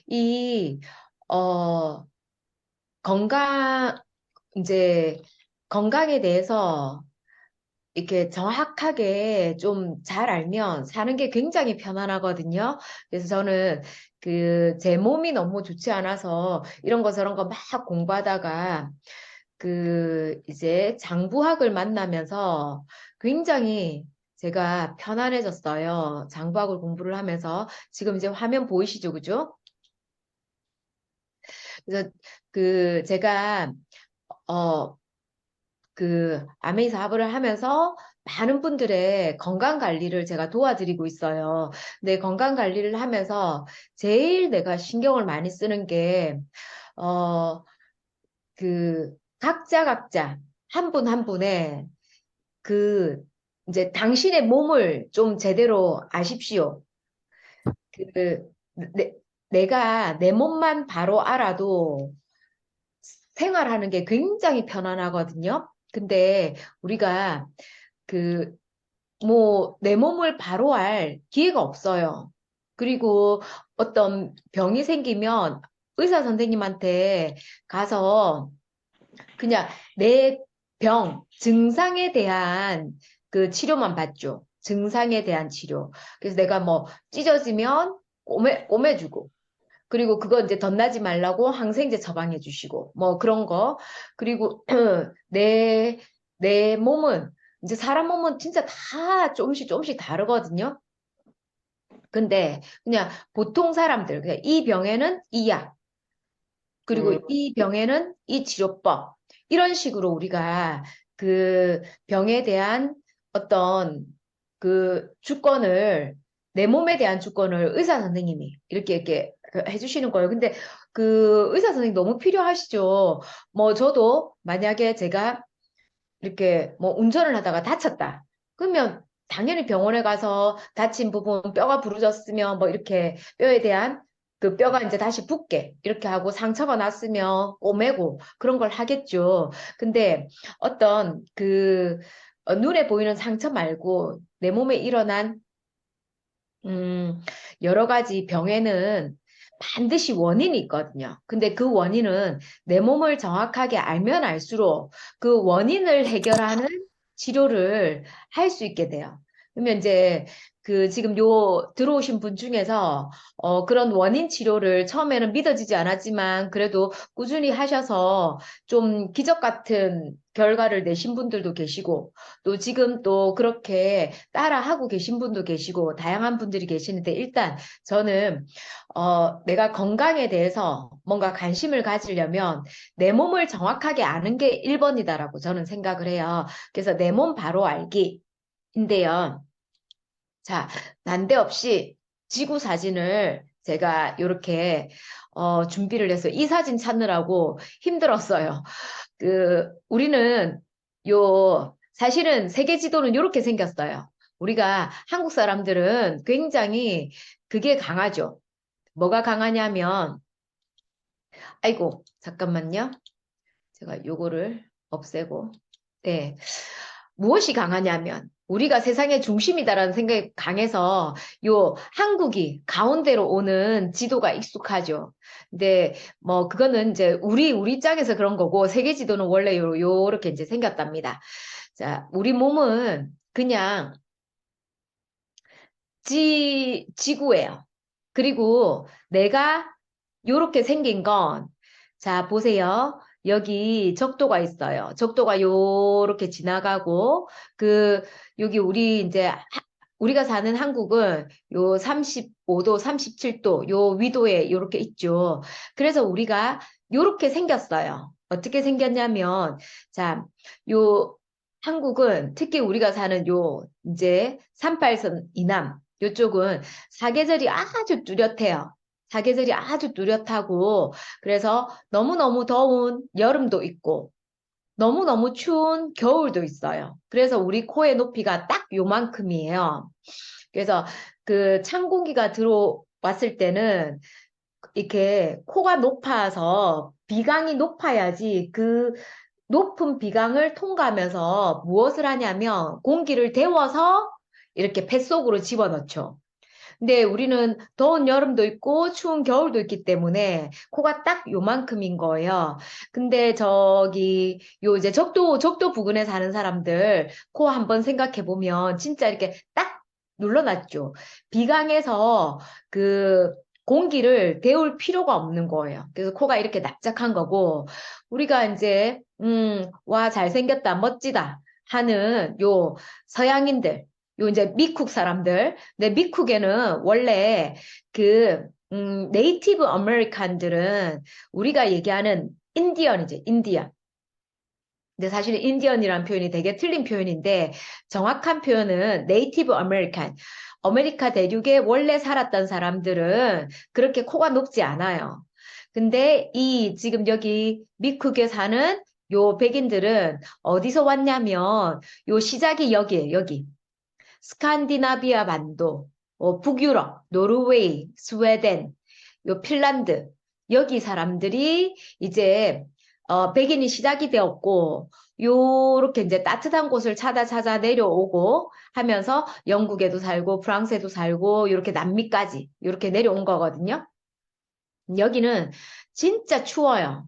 이, 어, 건강, 이제, 건강에 대해서 이렇게 정확하게 좀 잘 알면 사는 게 굉장히 편안하거든요. 그래서 저는 제 몸이 너무 좋지 않아서 이런 거 저런 거 막 공부하다가 이제 장부학을 만나면서 굉장히 제가 편안해졌어요. 장부학을 공부를 하면서 지금 이제 화면 보이시죠? 그죠? 그래서 제가 어 아메이 사업을 하면서 많은 분들의 건강 관리를 제가 도와드리고 있어요. 근데 건강 관리를 하면서 제일 내가 신경을 많이 쓰는 게, 어, 각자 한 분 한 분의 그, 이제 당신의 몸을 좀 제대로 아십시오. 그, 내, 내가 내 몸만 바로 알아도 생활하는 게 굉장히 편안하거든요. 근데 우리가 그, 내 몸을 바로 알 기회가 없어요. 그리고 어떤 병이 생기면 의사 선생님한테 가서 그냥 내 증상에 대한 그 치료만 받죠. 증상에 대한 치료. 그래서 내가 뭐 찢어지면 꼬매주고, 그리고 그거 이제 덧나지 말라고 항생제 처방해 주시고, 뭐 그런 거. 그리고 내, 내 몸은, 이제 사람 몸은 진짜 다 조금씩 다르거든요. 근데 그냥 보통 사람들, 그냥 이 병에는 이 약, 그리고 음, 이 병에는 이 치료법. 이런 식으로 우리가 병에 대한 어떤 주권을, 내 몸에 대한 주권을 의사 선생님이 이렇게 해주시는 거예요. 근데 의사 선생님 너무 필요하시죠. 뭐 저도 만약에 제가 이렇게 뭐 운전을 하다가 다쳤다. 그러면 당연히 병원에 가서 다친 부분, 뼈가 부러졌으면 뭐 이렇게 뼈에 대한 뼈가 이제 다시 붙게 이렇게 하고 상처가 났으면 꼬매고 그런 걸 하겠죠. 근데 어떤 눈에 보이는 상처 말고 내 몸에 일어난 음, 여러 가지 병에는 반드시 원인이 있거든요. 근데 그 원인은 내 몸을 정확하게 알면 알수록 그 원인을 해결하는 치료를 할 수 있게 돼요. 그러면 이제 지금 들어오신 분 중에서 그런 원인 치료를 처음에는 믿어지지 않았지만 그래도 꾸준히 하셔서 좀 기적 같은 결과를 내신 분들도 계시고 또 지금 또 그렇게 따라 하고 계신 분도 계시고 다양한 분들이 계시는데 일단 저는 내가 건강에 대해서 뭔가 관심을 가지려면 내 몸을 정확하게 아는 게 1번이다라고 저는 생각을 해요. 그래서 내 몸 바로 알기인데요. 자, 난데없이 지구 사진을 제가 이렇게 준비를 해서 이 사진 찾느라고 힘들었어요. 우리는 사실은 세계 지도는 이렇게 생겼어요. 우리가 한국 사람들은 굉장히 그게 강하죠. 뭐가 강하냐면, 아이고, 잠깐만요. 제가 요거를 없애고, 네. 무엇이 강하냐면, 우리가 세상의 중심이다라는 생각이 강해서, 한국이 가운데로 오는 지도가 익숙하죠. 근데, 뭐, 그거는 이제 우리 짝에서 그런 거고, 세계 지도는 원래 요렇게 이제 생겼답니다. 자, 우리 몸은 그냥 지구예요. 그리고 내가 요렇게 생긴 건, 자, 보세요. 여기 적도가 있어요. 적도가 요렇게 지나가고, 여기 우리가 사는 한국은 요 35도, 37도, 요 위도에 요렇게 있죠. 그래서 우리가 요렇게 생겼어요. 어떻게 생겼냐면, 자, 요 한국은 특히 우리가 사는 이제 38선 이남, 요쪽은 사계절이 아주 뚜렷해요. 사계절이 아주 뚜렷하고, 그래서 너무너무 더운 여름도 있고, 너무너무 추운 겨울도 있어요. 그래서 우리 코의 높이가 딱 요만큼이에요. 그래서 찬 공기가 들어왔을 때는 이렇게 코가 높아서 비강이 높아야지 높은 비강을 통과하면서 무엇을 하냐면 공기를 데워서 이렇게 뱃속으로 집어넣죠. 근데 우리는 더운 여름도 있고 추운 겨울도 있기 때문에 코가 딱 요만큼인 거예요. 근데 저기 요 이제 적도 부근에 사는 사람들 코 한번 생각해 보면 진짜 이렇게 딱 눌러놨죠. 비강에서 그 공기를 데울 필요가 없는 거예요. 그래서 코가 이렇게 납작한 거고 우리가 이제 와 잘생겼다 멋지다 하는 요 서양인들 요 이제 미국 사람들. 근데 미국에는 원래 그, 네이티브 아메리칸들은 우리가 얘기하는 인디언이지, 인디언. 근데 사실은 인디언이라는 표현이 되게 틀린 표현인데 정확한 표현은 네이티브 아메리칸. 아메리카 대륙에 원래 살았던 사람들은 그렇게 코가 높지 않아요. 근데 이 지금 여기 미국에 사는 요 백인들은 어디서 왔냐면 요 시작이 여기에요, 여기. 스칸디나비아 반도, 북유럽, 노르웨이, 스웨덴, 요 핀란드, 여기 사람들이 이제 백인이 시작이 되었고, 요렇게 이제 따뜻한 곳을 찾아 내려오고 하면서 영국에도 살고 프랑스에도 살고 요렇게 남미까지 요렇게 내려온 거거든요. 여기는 진짜 추워요.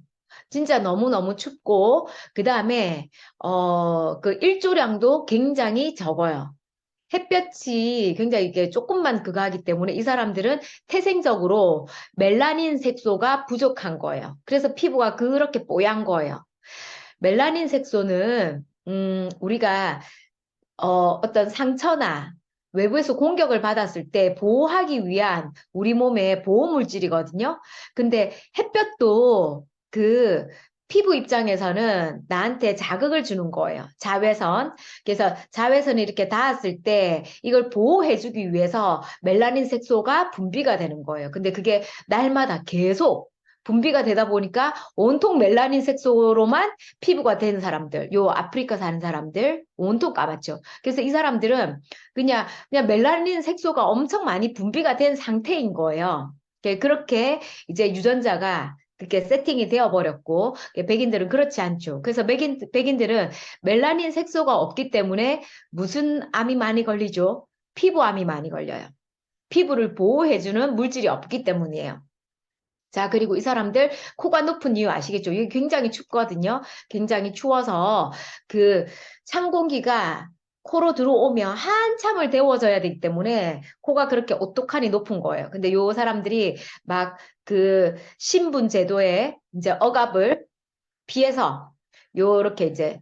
진짜 너무너무 춥고, 그 다음에, 그 일조량도 굉장히 적어요. 햇볕이 굉장히 이게 조금만 그거 하기 때문에 이 사람들은 태생적으로 멜라닌 색소가 부족한 거예요. 그래서 피부가 그렇게 뽀얀 거예요. 멜라닌 색소는, 우리가, 어떤 상처나 외부에서 공격을 받았을 때 보호하기 위한 우리 몸의 보호물질이거든요. 근데 햇볕도 그 피부 입장에서는 나한테 자극을 주는 거예요. 자외선. 그래서 자외선이 이렇게 닿았을 때 이걸 보호해주기 위해서 멜라닌 색소가 분비가 되는 거예요. 근데 그게 날마다 계속 분비가 되다 보니까 온통 멜라닌 색소로만 피부가 된 사람들, 요 아프리카 사는 사람들 온통 까맣죠. 그래서 이 사람들은 그냥 멜라닌 색소가 엄청 많이 분비가 된 상태인 거예요. 그렇게 이제 유전자가 그렇게 세팅이 되어 버렸고 백인들은 그렇지 않죠. 그래서 백인들은 멜라닌 색소가 없기 때문에 무슨 암이 많이 걸리죠? 피부암이 많이 걸려요. 피부를 보호해주는 물질이 없기 때문이에요. 자, 그리고 이 사람들 코가 높은 이유 아시겠죠? 이게 굉장히 춥거든요. 굉장히 추워서 그 찬 공기가 코로 들어오면 한참을 데워져야 되기 때문에 코가 그렇게 오똑하니 높은 거예요. 근데 요 사람들이 막 그 신분 제도에 이제 억압을 피해서 요렇게 이제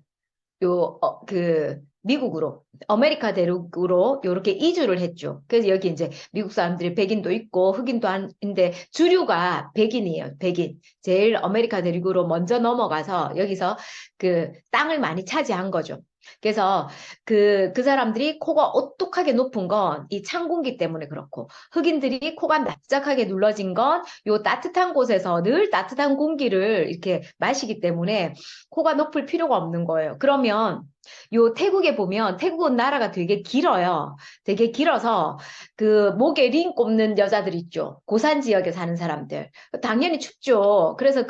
미국으로, 아메리카 대륙으로 요렇게 이주를 했죠. 그래서 여기 이제 미국 사람들이 백인도 있고 흑인도 한데 주류가 백인이에요. 백인. 제일 아메리카 대륙으로 먼저 넘어가서 여기서 그 땅을 많이 차지한 거죠. 그래서 그 사람들이 코가 오똑하게 높은 건 이 찬 공기 때문에 그렇고 흑인들이 코가 납작하게 눌러진 건 요 따뜻한 곳에서 늘 따뜻한 공기를 이렇게 마시기 때문에 코가 높을 필요가 없는 거예요. 그러면 요 태국에 보면 태국은 나라가 되게 길어요. 되게 길어서 그 목에 링 꼽는 여자들 있죠. 고산 지역에 사는 사람들. 당연히 춥죠. 그래서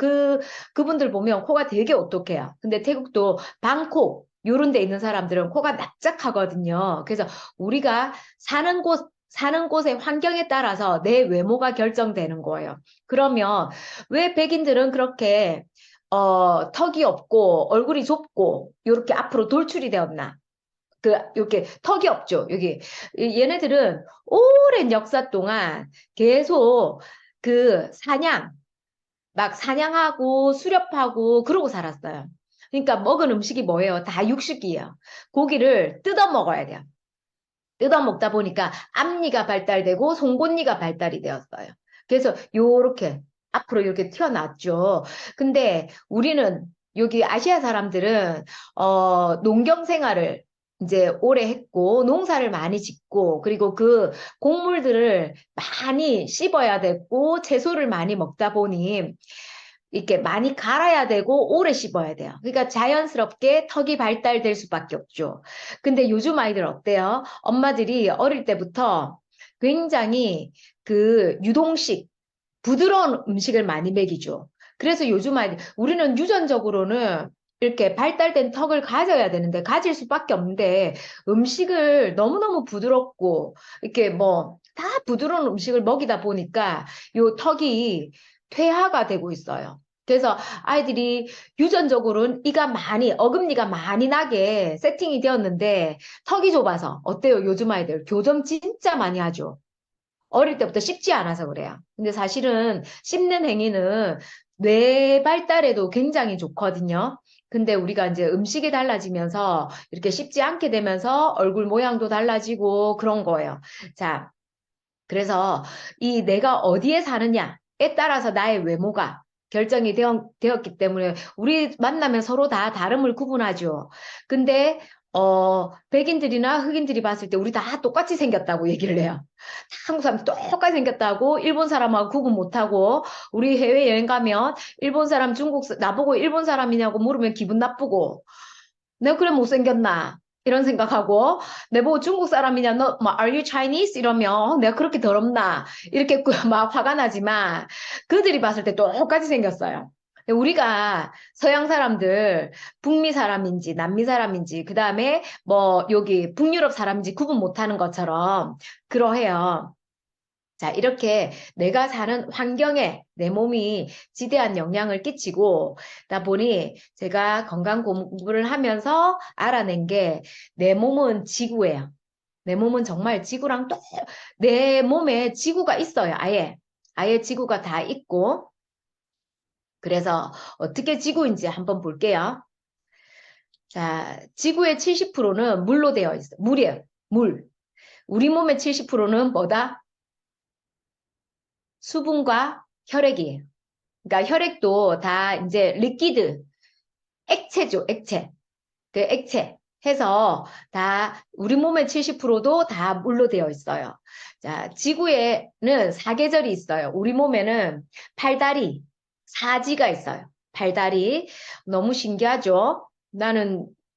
그분들 보면 코가 되게 오똑해요. 근데 태국도 방콕 요런 데 있는 사람들은 코가 납작하거든요. 그래서 우리가 사는 곳의 환경에 따라서 내 외모가 결정되는 거예요. 그러면 왜 백인들은 그렇게 턱이 없고 얼굴이 좁고 이렇게 앞으로 돌출이 되었나? 이렇게 턱이 없죠. 여기 얘네들은 오랜 역사 동안 계속 막 사냥하고 수렵하고 그러고 살았어요. 그러니까 먹은 음식이 뭐예요? 다 육식이에요. 고기를 뜯어 먹어야 돼요. 뜯어 먹다 보니까 앞니가 발달되고 송곳니가 발달이 되었어요. 그래서 요렇게 앞으로 이렇게 튀어나왔죠. 근데 우리는 여기 아시아 사람들은 농경 생활을 이제 오래 했고 농사를 많이 짓고 그리고 그 곡물들을 많이 씹어야 되고 채소를 많이 먹다 보니 이렇게 많이 갈아야 되고 오래 씹어야 돼요. 그러니까 자연스럽게 턱이 발달될 수밖에 없죠. 근데 요즘 아이들 어때요? 엄마들이 어릴 때부터 굉장히 그 유동식, 부드러운 음식을 많이 먹이죠. 그래서 요즘 아이들, 우리는 유전적으로는 이렇게 발달된 턱을 가져야 되는데, 가질 수밖에 없는데, 음식을 너무너무 부드럽고, 이렇게 뭐, 다 부드러운 음식을 먹이다 보니까 요 턱이 퇴화가 되고 있어요. 그래서 아이들이 유전적으로는 이가 많이, 어금니가 많이 나게 세팅이 되었는데 턱이 좁아서 어때요? 요즘 아이들 교정 진짜 많이 하죠. 어릴 때부터 씹지 않아서 그래요. 근데 사실은 씹는 행위는 뇌 발달에도 굉장히 좋거든요. 근데 우리가 이제 음식이 달라지면서 이렇게 씹지 않게 되면서 얼굴 모양도 달라지고 그런 거예요. 자, 그래서 이 내가 어디에 사느냐에 따라서 나의 외모가 결정이 되었기 때문에 우리 만나면 서로 다 다름을 구분하죠. 근데 백인들이나 흑인들이 봤을 때 우리 다 똑같이 생겼다고 얘기를 해요. 다 한국 사람 똑같이 생겼다고 일본 사람하고 구분 못하고 우리 해외여행 가면 일본 사람 나보고 일본 사람이냐고 물으면 기분 나쁘고 내가 그래 못생겼나? 이런 생각하고 내보고 중국 사람이냐 너 뭐 are you Chinese? 이러면 내가 그렇게 더럽나? 이렇게 막 화가 나지만 그들이 봤을 때 똑같이 생겼어요. 우리가 서양 사람들 북미 사람인지 남미 사람인지 그 다음에 뭐 여기 북유럽 사람인지 구분 못하는 것처럼 그러해요. 자, 이렇게 내가 사는 환경에 내 몸이 지대한 영향을 끼치고, 다 보니 제가 건강 공부를 하면서 알아낸 게 내 몸은 지구예요. 내 몸은 정말 지구랑 내 몸에 지구가 있어요. 아예. 아예 지구가 다 있고. 그래서 어떻게 지구인지 한번 볼게요. 자, 지구의 70%는 물로 되어 있어요. 물이에요. 물. 우리 몸의 70%는 뭐다? 수분과 혈액이에요. 그러니까 혈액도 다 이제 리퀴드, 액체죠, 액체. 그 액체 해서 다 우리 몸의 70%도 다 물로 되어 있어요. 자, 지구에는 사계절이 있어요. 우리 몸에는 팔다리, 사지가 있어요. 팔다리. 너무 신기하죠?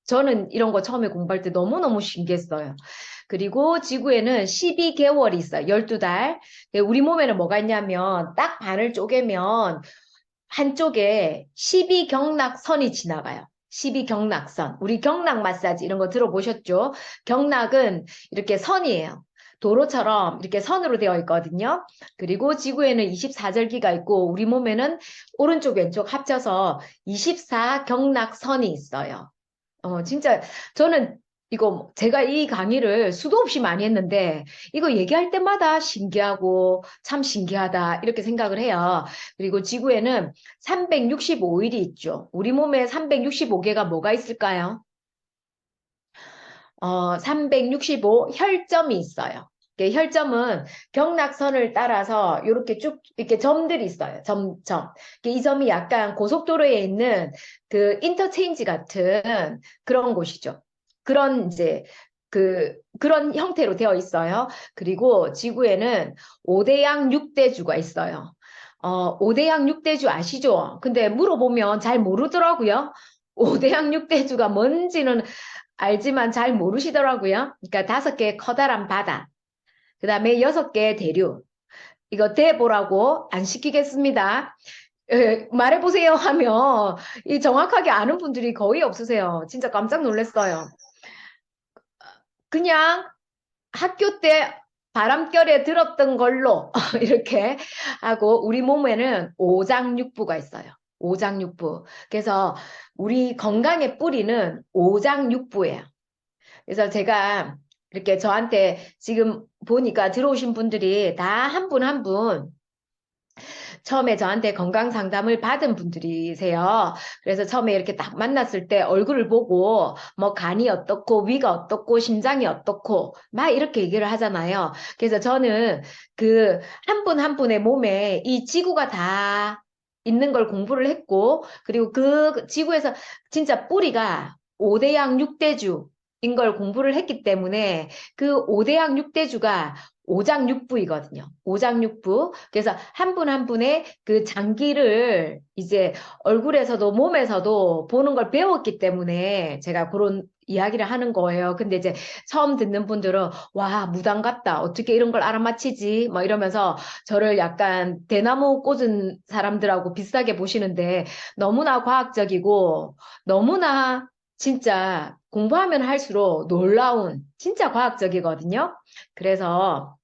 저는 이런 거 처음에 공부할 때 너무너무 신기했어요. 그리고 지구에는 12개월이 있어요. 12달. 우리 몸에는 뭐가 있냐면 딱 반을 쪼개면 한쪽에 12경락선이 지나가요. 12경락선. 우리 경락 마사지 이런 거 들어보셨죠? 경락은 이렇게 선이에요. 도로처럼 이렇게 선으로 되어 있거든요. 그리고 지구에는 24절기가 있고 우리 몸에는 오른쪽 왼쪽 합쳐서 24경락선이 있어요. 진짜 저는 이거 제가 이 강의를 수도 없이 많이 했는데 이거 얘기할 때마다 신기하고 참 신기하다 이렇게 생각을 해요. 그리고 지구에는 365일이 있죠. 우리 몸에 365개가 뭐가 있을까요? 365 혈점이 있어요. 혈점은 경락선을 따라서 이렇게 쭉 이렇게 점들이 있어요. 점. 이 점이 약간 고속도로에 있는 그 인터체인지 같은 그런 곳이죠. 그런 이제 그런 형태로 되어 있어요. 그리고 지구에는 5대양 6대주가 있어요. 5대양 6대주 아시죠? 근데 물어보면 잘 모르더라고요. 5대양 6대주가 뭔지는 알지만 잘 모르시더라고요. 그러니까 5개의 커다란 바다, 그 다음에 6개의 대륙. 이거 대보라고 안 시키겠습니다. 말해보세요 하면 이 정확하게 아는 분들이 거의 없으세요. 진짜 깜짝 놀랐어요. 그냥 학교 때 바람결에 들었던 걸로 이렇게 하고 우리 몸에는 오장육부가 있어요. 오장육부. 그래서 우리 건강의 뿌리는 오장육부예요. 그래서 제가 이렇게 저한테 지금 보니까 들어오신 분들이 다 한 분 한 분 처음에 저한테 건강 상담을 받은 분들이세요. 그래서 처음에 이렇게 딱 만났을 때 얼굴을 보고 뭐 간이 어떻고 위가 어떻고 심장이 어떻고 막 이렇게 얘기를 하잖아요. 그래서 저는 그 한 분 한 분의 몸에 이 지구가 다 있는 걸 공부를 했고 그리고 그 지구에서 진짜 뿌리가 5대양 6대주인 걸 공부를 했기 때문에 그 5대양 6대주가 오장육부이거든요. 오장육부. 그래서 한 분 한 분의 그 장기를 이제 얼굴에서도 몸에서도 보는 걸 배웠기 때문에 제가 그런 이야기를 하는 거예요. 근데 이제 처음 듣는 분들은 와, 무당 같다. 어떻게 이런 걸 알아맞히지? 뭐 이러면서 저를 약간 대나무 꽂은 사람들하고 비슷하게 보시는데 너무나 과학적이고 너무나 진짜 공부하면 할수록 놀라운 진짜 과학적이거든요. 그래서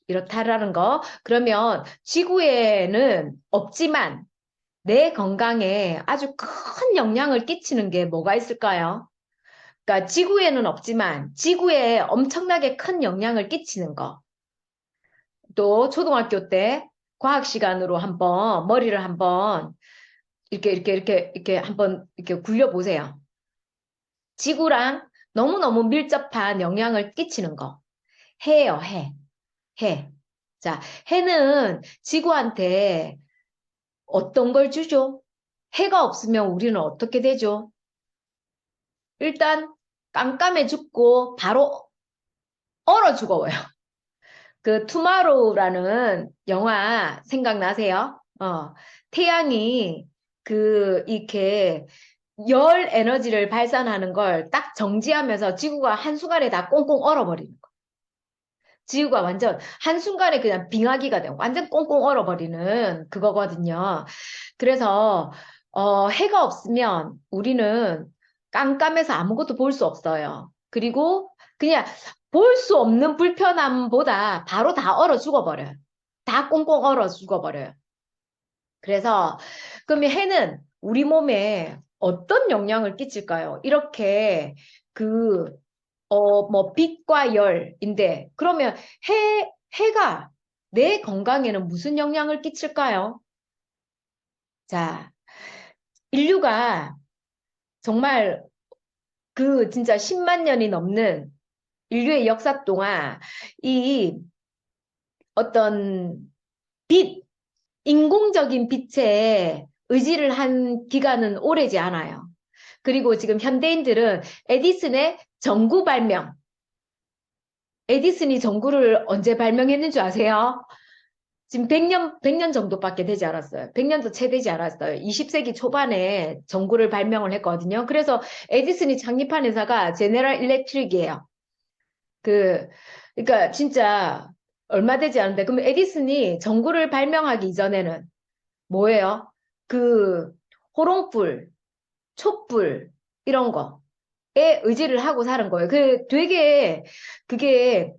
이렇다라는 거. 그러면 지구에는 없지만 내 건강에 아주 큰 영향을 끼치는 게 뭐가 있을까요? 그러니까 지구에는 없지만 지구에 엄청나게 큰 영향을 끼치는 거. 또 초등학교 때 과학 시간으로 한번 머리를 한번 이렇게 한번 이렇게 굴려보세요. 지구랑 너무너무 밀접한 영향을 끼치는 거. 해예요, 해. 해. 자, 해는 지구한테 어떤 걸 주죠? 해가 없으면 우리는 어떻게 되죠? 일단 깜깜해 죽고 바로 얼어 죽어요. 그 투마로우라는 영화 생각나세요? 태양이 이렇게 열 에너지를 발산하는 걸 딱 정지하면서 지구가 한순간에 다 꽁꽁 얼어버리는 거. 지구가 완전 한순간에 그냥 빙하기가 되고 완전 꽁꽁 얼어버리는 그거거든요. 그래서 해가 없으면 우리는 깜깜해서 아무것도 볼 수 없어요. 그리고 그냥 볼 수 없는 불편함보다 바로 다 얼어 죽어버려요. 다 꽁꽁 얼어 죽어버려요. 그래서 그러면 해는 우리 몸에 어떤 영향을 끼칠까요? 이렇게 뭐 빛과 열인데 그러면 해가 내 건강에는 무슨 영향을 끼칠까요? 자, 인류가 정말 진짜 10만 년이 넘는 인류의 역사 동안 이 어떤 빛, 인공적인 빛에 의지를 한 기간은 오래지 않아요. 그리고 지금 현대인들은 에디슨의 전구 발명, 에디슨이 전구를 언제 발명했는 줄 아세요? 지금 100년 정도밖에 되지 않았어요. 100년도 채 되지 않았어요. 20세기 초반에 전구를 발명을 했거든요. 그래서 에디슨이 창립한 회사가 제네럴 일렉트릭이에요. 그러니까 진짜 얼마 되지 않은데, 그럼 에디슨이 전구를 발명하기 이전에는 뭐예요? 그 호롱불, 촛불 이런 거에 의지를 하고 사는 거예요. 되게 그게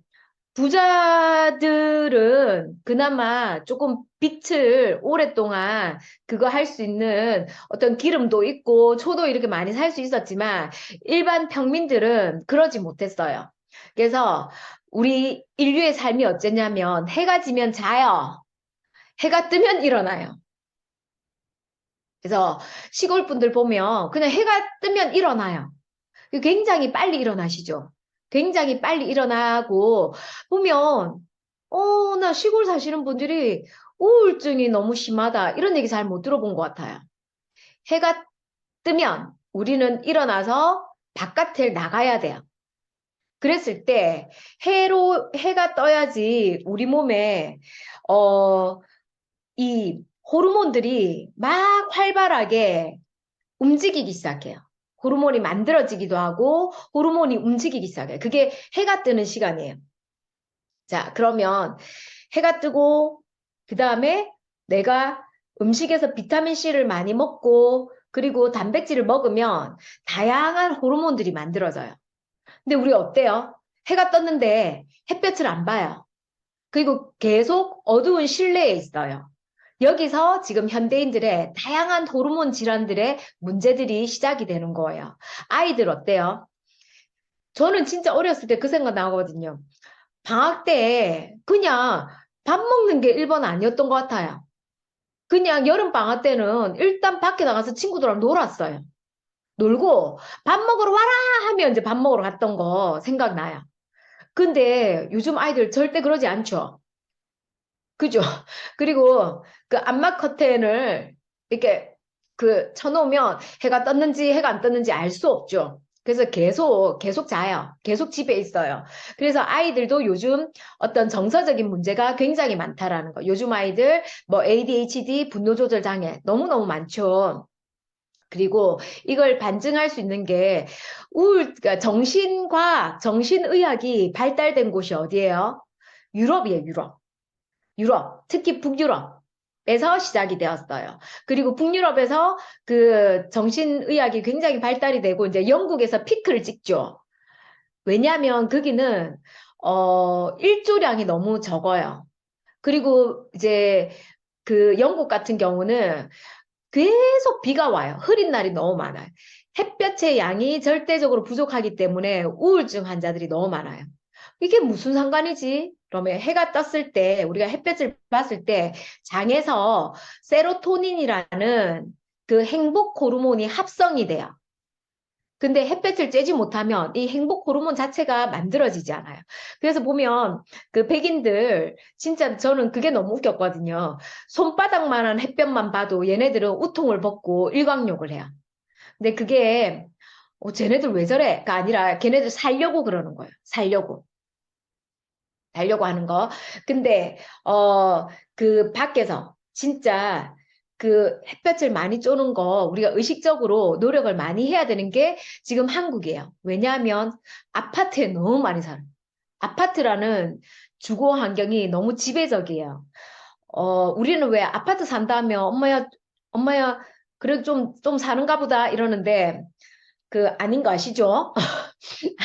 부자들은 그나마 조금 빛을 오랫동안 그거 할 수 있는 어떤 기름도 있고 초도 이렇게 많이 살 수 있었지만 일반 평민들은 그러지 못했어요. 그래서 우리 인류의 삶이 어쨌냐면 해가 지면 자요. 해가 뜨면 일어나요. 그래서 시골 분들 보면 그냥 해가 뜨면 일어나요. 굉장히 빨리 일어나시죠. 굉장히 빨리 일어나고 보면 나 시골 사시는 분들이 우울증이 너무 심하다 이런 얘기 잘 못 들어본 것 같아요. 해가 뜨면 우리는 일어나서 바깥을 나가야 돼요. 그랬을 때 해가 떠야지 우리 몸에 이 호르몬들이 막 활발하게 움직이기 시작해요. 호르몬이 만들어지기도 하고 호르몬이 움직이기 시작해요. 그게 해가 뜨는 시간이에요. 자, 그러면 해가 뜨고 그 다음에 내가 음식에서 비타민 C를 많이 먹고 그리고 단백질을 먹으면 다양한 호르몬들이 만들어져요. 근데 우리 어때요? 해가 떴는데 햇볕을 안 봐요. 그리고 계속 어두운 실내에 있어요. 여기서 지금 현대인들의 다양한 호르몬 질환들의 문제들이 시작이 되는 거예요. 아이들 어때요? 저는 진짜 어렸을 때 그 생각 나거든요. 방학 때 그냥 밥 먹는 게 1번 아니었던 것 같아요. 그냥 여름 방학 때는 일단 밖에 나가서 친구들하고 놀았어요. 놀고 밥 먹으러 와라 하면 이제 밥 먹으러 갔던 거 생각나요. 근데 요즘 아이들 절대 그러지 않죠. 그죠? 그리고 그 암막 커튼을 이렇게 쳐놓으면 해가 떴는지 해가 안 떴는지 알 수 없죠. 그래서 계속 자요. 계속 집에 있어요. 그래서 아이들도 요즘 어떤 정서적인 문제가 굉장히 많다라는 거. 요즘 아이들 뭐 ADHD, 분노조절 장애 너무너무 많죠. 그리고 이걸 반증할 수 있는 게 그러니까 정신과학, 정신의학이 발달된 곳이 어디예요? 유럽이에요, 유럽. 유럽, 특히 북유럽에서 시작이 되었어요. 그리고 북유럽에서 그 정신의학이 굉장히 발달이 되고 이제 영국에서 피크를 찍죠. 왜냐하면 거기는 일조량이 너무 적어요. 그리고 이제 그 영국 같은 경우는 계속 비가 와요. 흐린 날이 너무 많아요. 햇볕의 양이 절대적으로 부족하기 때문에 우울증 환자들이 너무 많아요. 이게 무슨 상관이지? 그러면 해가 떴을 때, 우리가 햇볕을 봤을 때, 장에서 세로토닌이라는 그 행복 호르몬이 합성이 돼요. 근데 햇볕을 쬐지 못하면 이 행복 호르몬 자체가 만들어지지 않아요. 그래서 보면 그 백인들 진짜 저는 그게 너무 웃겼거든요. 손바닥만한 햇볕만 봐도 얘네들은 우통을 벗고 일광욕을 해요. 근데 그게 쟤네들 왜 저래?가 아니라 걔네들 살려고 그러는 거예요. 살려고 하는 거. 근데 그 밖에서 진짜 그 햇볕을 많이 쬐는 거 우리가 의식적으로 노력을 많이 해야 되는 게 지금 한국이에요. 왜냐하면 아파트에 너무 많이 살아요. 아파트라는 주거 환경이 너무 지배적이에요. 우리는 왜 아파트 산다면 엄마야, 그래도 좀 사는가 보다 이러는데 그 아닌 거 아시죠?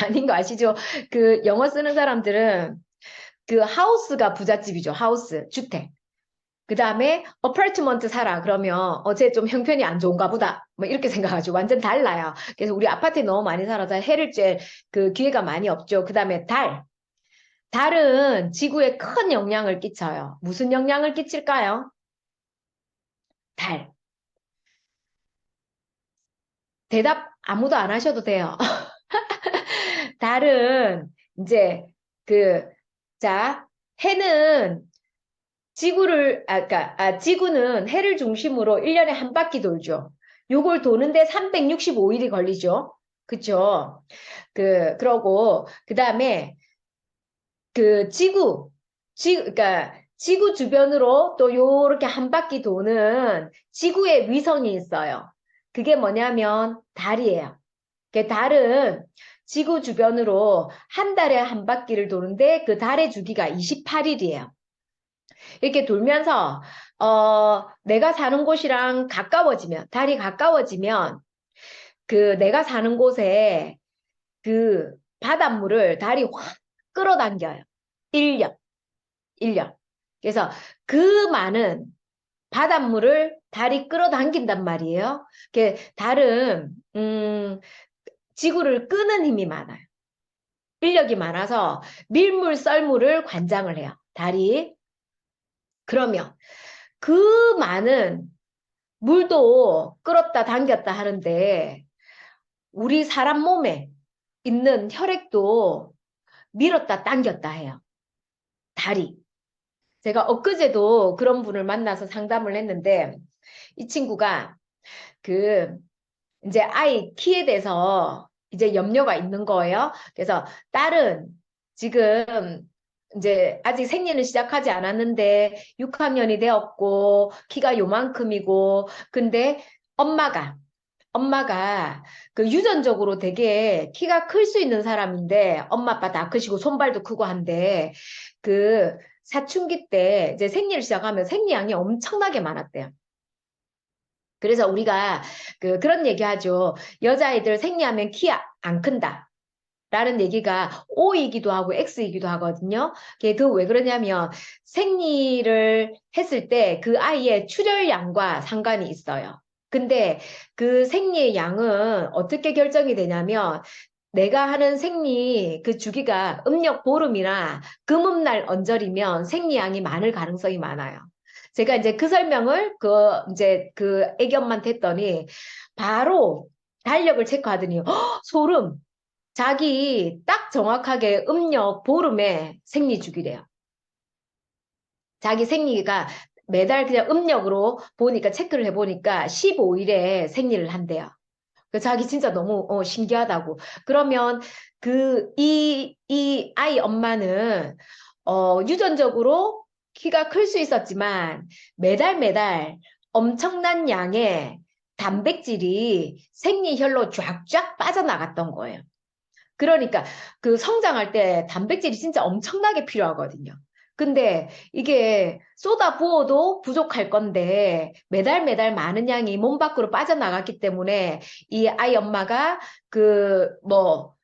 아닌 거 아시죠? 그 영어 쓰는 사람들은 그 하우스가 부잣집이죠. 하우스, 주택. 그 다음에 어파트먼트 살아. 그러면 어제 좀 형편이 안 좋은가 보다. 뭐 이렇게 생각하죠. 완전 달라요. 그래서 우리 아파트에 너무 많이 살아서 해를 쬐 그 기회가 많이 없죠. 그 다음에 달. 달은 지구에 큰 영향을 끼쳐요. 무슨 영향을 끼칠까요? 달. 대답 아무도 안 하셔도 돼요. 달은 이제 그, 자, 해는 지구는 해를 중심으로 1년에 한 바퀴 돌죠. 요걸 도는데 365일이 걸리죠. 그쵸? 그러고, 그 다음에 그 그러니까 지구 주변으로 또 요렇게 한 바퀴 도는 지구의 위성이 있어요. 그게 뭐냐면 달이에요. 그 달은 지구 주변으로 한 달에 한 바퀴를 도는데 그 달의 주기가 28일이에요. 이렇게 돌면서 내가 사는 곳이랑 가까워지면 달이 가까워지면 그 내가 사는 곳에 그 바닷물을 달이 확 끌어당겨요. 1년, 1년. 그래서 그 많은 바닷물을 달이 끌어당긴단 말이에요. 달은 지구를 끄는 힘이 많아요. 인력이 많아서 밀물, 썰물을 관장을 해요. 달이. 그러면 그 많은 물도 끌었다 당겼다 하는데 우리 사람 몸에 있는 혈액도 밀었다 당겼다 해요. 달이. 제가 엊그제도 그런 분을 만나서 상담을 했는데 이 친구가 그 이제 아이 키에 대해서 이제 염려가 있는 거예요. 그래서 딸은 지금 이제 아직 생리는 시작하지 않았는데 6학년이 되었고 키가 요만큼이고 근데 엄마가 그 유전적으로 되게 키가 클 수 있는 사람인데 엄마 아빠 다 크시고 손발도 크고 한데 그 사춘기 때 이제 생리를 시작하면 생리량이 엄청나게 많았대요. 그래서 우리가 그런 얘기 하죠. 여자아이들 생리하면 키 안 큰다. 라는 얘기가 O이기도 하고 X이기도 하거든요. 그 왜 그러냐면 생리를 했을 때 그 아이의 출혈량과 상관이 있어요. 근데 그 생리의 양은 어떻게 결정이 되냐면 내가 하는 생리 그 주기가 음력 보름이나 금음날 언저리면 생리양이 많을 가능성이 많아요. 제가 이제 그 설명을 이제 그 애기 엄마한테 했더니 바로 달력을 체크하더니 소름. 자기 딱 정확하게 음력 보름에 생리 주기래요. 자기 생리가 매달 그냥 음력으로 보니까 체크를 해보니까 15일에 생리를 한대요. 자기 진짜 너무 신기하다고. 그러면 이 아이 엄마는 유전적으로 키가 클 수 있었지만 매달 엄청난 양의 단백질이 생리혈로 쫙쫙 빠져나갔던 거예요. 그러니까 그 성장할 때 단백질이 진짜 엄청나게 필요하거든요. 근데 이게 쏟아 부어도 부족할 건데 매달 많은 양이 몸 밖으로 빠져나갔기 때문에 이 아이 엄마가 그 뭐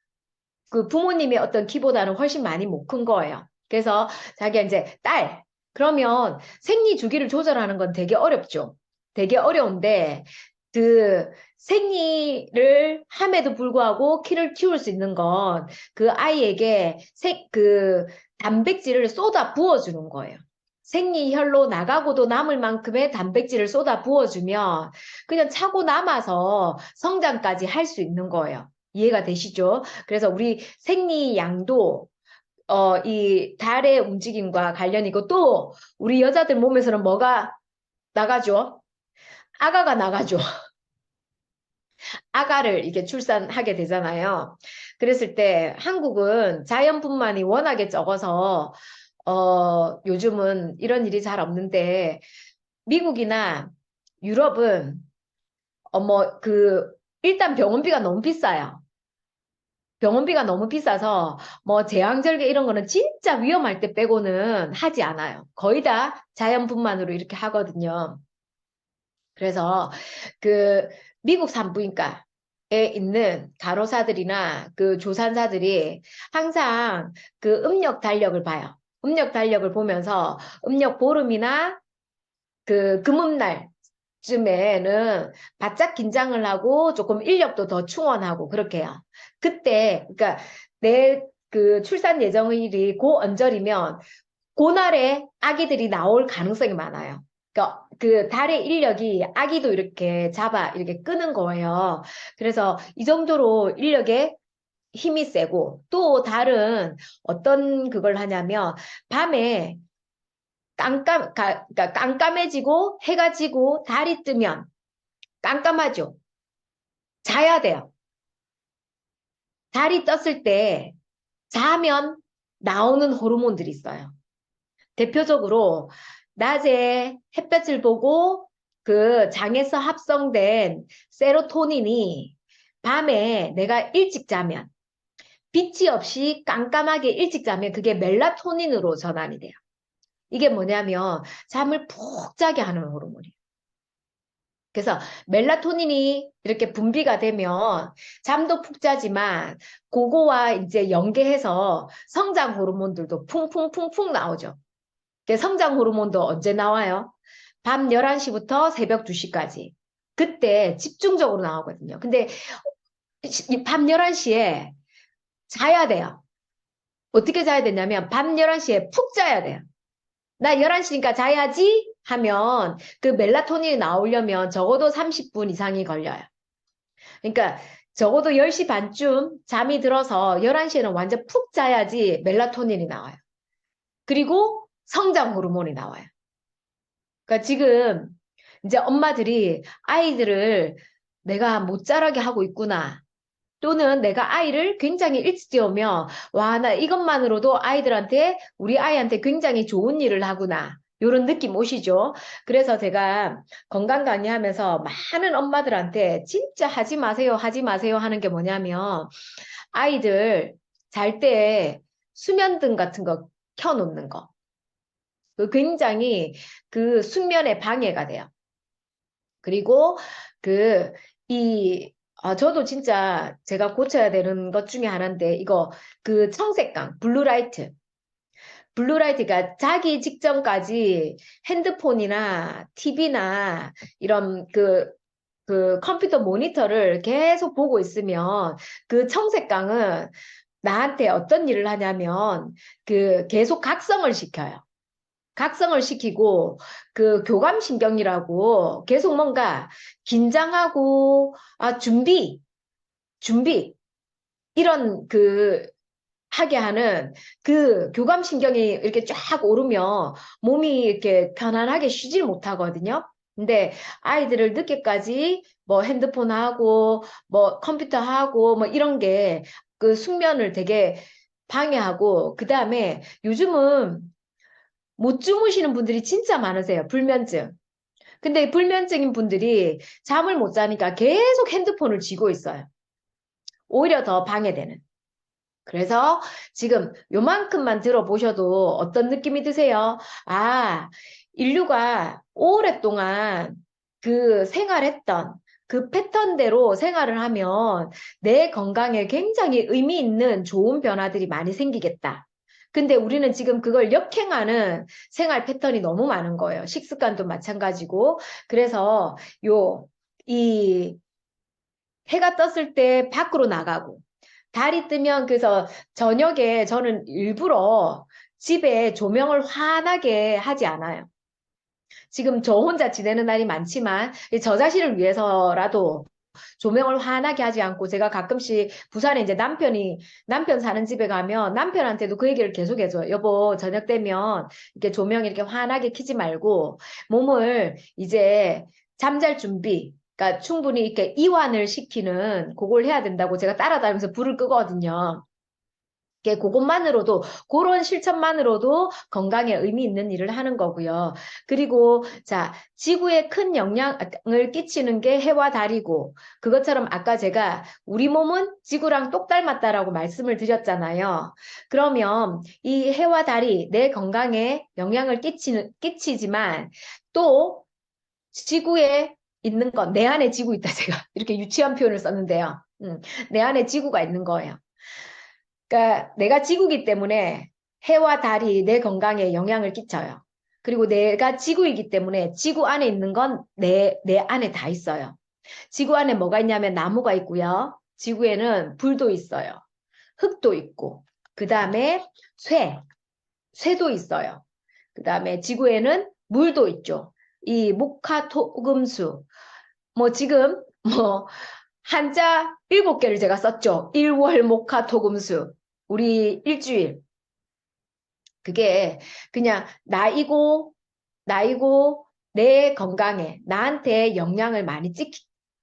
그 부모님의 어떤 키보다는 훨씬 많이 못 큰 거예요. 그래서 자기가 이제 딸, 그러면 생리 주기를 조절하는 건 되게 어렵죠. 되게 어려운데 그 생리를 함에도 불구하고 키를 키울 수 있는 건 그 아이에게 그 단백질을 쏟아 부어주는 거예요. 생리혈로 나가고도 남을 만큼의 단백질을 쏟아 부어주면 그냥 차고 남아서 성장까지 할 수 있는 거예요. 이해가 되시죠? 그래서 우리 생리양도 이 달의 움직임과 관련이고 또 우리 여자들 몸에서는 뭐가 나가죠? 아가가 나가죠. 아가를 이렇게 출산하게 되잖아요. 그랬을 때 한국은 자연분만이 워낙에 적어서 요즘은 이런 일이 잘 없는데 미국이나 유럽은 일단 병원비가 너무 비싸요. 병원비가 너무 비싸서 뭐 제왕절개 이런 거는 진짜 위험할 때 빼고는 하지 않아요. 거의 다 자연분만으로 이렇게 하거든요. 그래서 그 미국 산부인과에 있는 간호사들이나 그 조산사들이 항상 그 음력 달력을 봐요. 음력 달력을 보면서 음력 보름이나 그 금음날 쯤에는 바짝 긴장을 하고 조금 인력도 더 충원하고 그렇게 해요. 그때, 그러니까 내 그 출산 예정일이 그 언저리면 그날에 아기들이 나올 가능성이 많아요. 그러니까 그 달의 인력이 아기도 이렇게 잡아 이렇게 끄는 거예요. 그래서 이 정도로 인력에 힘이 세고 또 달은 어떤 그걸 하냐면 밤에 그러니까 깜깜해지고 해가 지고 달이 뜨면 깜깜하죠. 자야 돼요. 달이 떴을 때 자면 나오는 호르몬들이 있어요. 대표적으로 낮에 햇볕을 보고 그 장에서 합성된 세로토닌이 밤에 내가 일찍 자면 빛이 없이 깜깜하게 일찍 자면 그게 멜라토닌으로 전환이 돼요. 이게 뭐냐면 잠을 푹 자게 하는 호르몬이에요. 그래서 멜라토닌이 이렇게 분비가 되면 잠도 푹 자지만 그거와 이제 연계해서 성장 호르몬들도 풍풍풍풍 나오죠. 성장 호르몬도 언제 나와요? 밤 11시부터 새벽 2시까지. 그때 집중적으로 나오거든요. 근데 밤 11시에 자야 돼요. 어떻게 자야 되냐면 밤 11시에 푹 자야 돼요. 나 11시니까 자야지 하면 그 멜라토닌이 나오려면 적어도 30분 이상이 걸려요. 그러니까 적어도 10시 반쯤 잠이 들어서 11시에는 완전 푹 자야지 멜라토닌이 나와요. 그리고 성장 호르몬이 나와요. 그러니까 지금 이제 엄마들이 아이들을 내가 못 자라게 하고 있구나. 또는 내가 아이를 굉장히 일찍 재우면 와, 나 이것만으로도 아이들한테 우리 아이한테 굉장히 좋은 일을 하구나. 요런 느낌 오시죠? 그래서 제가 건강 강의하면서 많은 엄마들한테 진짜 하지 마세요, 하지 마세요 하는 게 뭐냐면 아이들 잘 때 수면등 같은 거 켜놓는 거. 그 굉장히 그 숙면에 방해가 돼요. 그리고 그, 저도 진짜 제가 고쳐야 되는 것 중에 하나인데, 이거, 그 청색광, 블루라이트. 블루라이트가 자기 직전까지 핸드폰이나 TV나 이런 그 컴퓨터 모니터를 계속 보고 있으면 그 청색광은 나한테 어떤 일을 하냐면 그 계속 각성을 시켜요. 각성을 시키고 그 교감신경이라고 계속 뭔가 긴장하고 준비 이런 그 하게 하는 그 교감신경이 이렇게 쫙 오르면 몸이 이렇게 편안하게 쉬질 못하거든요. 근데 아이들을 늦게까지 뭐 핸드폰 하고 뭐 컴퓨터 하고 뭐 이런 게 그 숙면을 되게 방해하고 그다음에 요즘은 못 주무시는 분들이 진짜 많으세요. 불면증. 근데 불면증인 분들이 잠을 못 자니까 계속 핸드폰을 쥐고 있어요. 오히려 더 방해되는. 그래서 지금 요만큼만 들어보셔도 어떤 느낌이 드세요? 아, 인류가 오랫동안 그 생활했던 그 패턴대로 생활을 하면 내 건강에 굉장히 의미 있는 좋은 변화들이 많이 생기겠다. 근데 우리는 지금 그걸 역행하는 생활 패턴이 너무 많은 거예요. 식습관도 마찬가지고. 그래서 이 해가 떴을 때 밖으로 나가고, 달이 뜨면 그래서 저녁에 저는 일부러 집에 조명을 환하게 하지 않아요. 지금 저 혼자 지내는 날이 많지만 저 자신을 위해서라도 조명을 환하게 하지 않고 제가 가끔씩 부산에 이제 남편 사는 집에 가면 남편한테도 그 얘기를 계속 해줘요. 여보, 저녁 되면 이렇게 조명 이렇게 환하게 켜지 말고 몸을 이제 잠잘 준비, 그러니까 충분히 이렇게 이완을 시키는 그걸 해야 된다고 제가 따라다니면서 불을 끄거든요. 그것만으로도, 그런 실천만으로도 건강에 의미 있는 일을 하는 거고요. 그리고, 자, 지구에 큰 영향을 끼치는 게 해와 달이고, 그것처럼 아까 제가 우리 몸은 지구랑 똑 닮았다라고 말씀을 드렸잖아요. 그러면 이 해와 달이 내 건강에 영향을 끼치지만 또 지구에 있는 건, 내 안에 지구 있다, 제가. 이렇게 유치한 표현을 썼는데요. 내 안에 지구가 있는 거예요. 그러니까 내가 지구기 때문에 해와 달이 내 건강에 영향을 끼쳐요. 그리고 내가 지구이기 때문에 지구 안에 있는 건 내 안에 다 있어요. 지구 안에 뭐가 있냐면 나무가 있고요. 지구에는 불도 있어요. 흙도 있고, 그 다음에 쇠도 있어요. 그 다음에 지구에는 물도 있죠. 이 목화토금수. 뭐 지금 뭐 한자 7개를 제가 썼죠. 일월 목화토금수. 우리 일주일. 그게 그냥 나이고 내 건강에 나한테 영향을 많이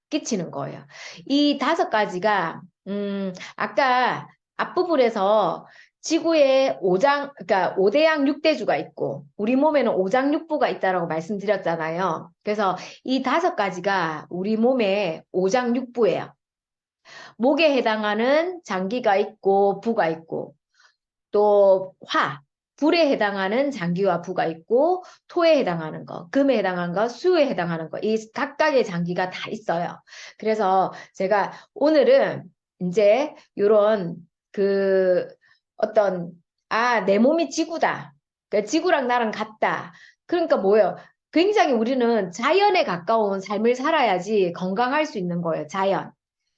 끼치는 거예요. 이 5가지가 아까 앞부분에서 지구에 그러니까 5대양 6대주가 있고 우리 몸에는 오장육부가 있다라고 말씀드렸잖아요. 그래서 이 5가지가 우리 몸의 오장육부예요. 목에 해당하는 장기가 있고 부가 있고 또 불에 해당하는 장기와 부가 있고 토에 해당하는 거, 금에 해당하는 거, 수에 해당하는 거, 이 각각의 장기가 다 있어요. 그래서 제가 오늘은 이제 이런 그 어떤 내 몸이 지구다. 그러니까 지구랑 나랑 같다. 그러니까 뭐예요? 굉장히 우리는 자연에 가까운 삶을 살아야지 건강할 수 있는 거예요. 자연.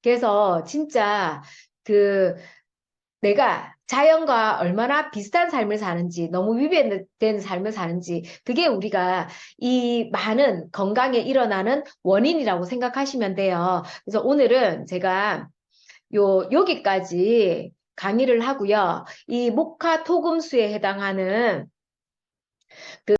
그래서 진짜 그 내가 자연과 얼마나 비슷한 삶을 사는지, 너무 위배된 삶을 사는지, 그게 우리가 이 많은 건강에 일어나는 원인이라고 생각하시면 돼요. 그래서 오늘은 제가 여기까지 강의를 하고요. 이 목화 토금수에 해당하는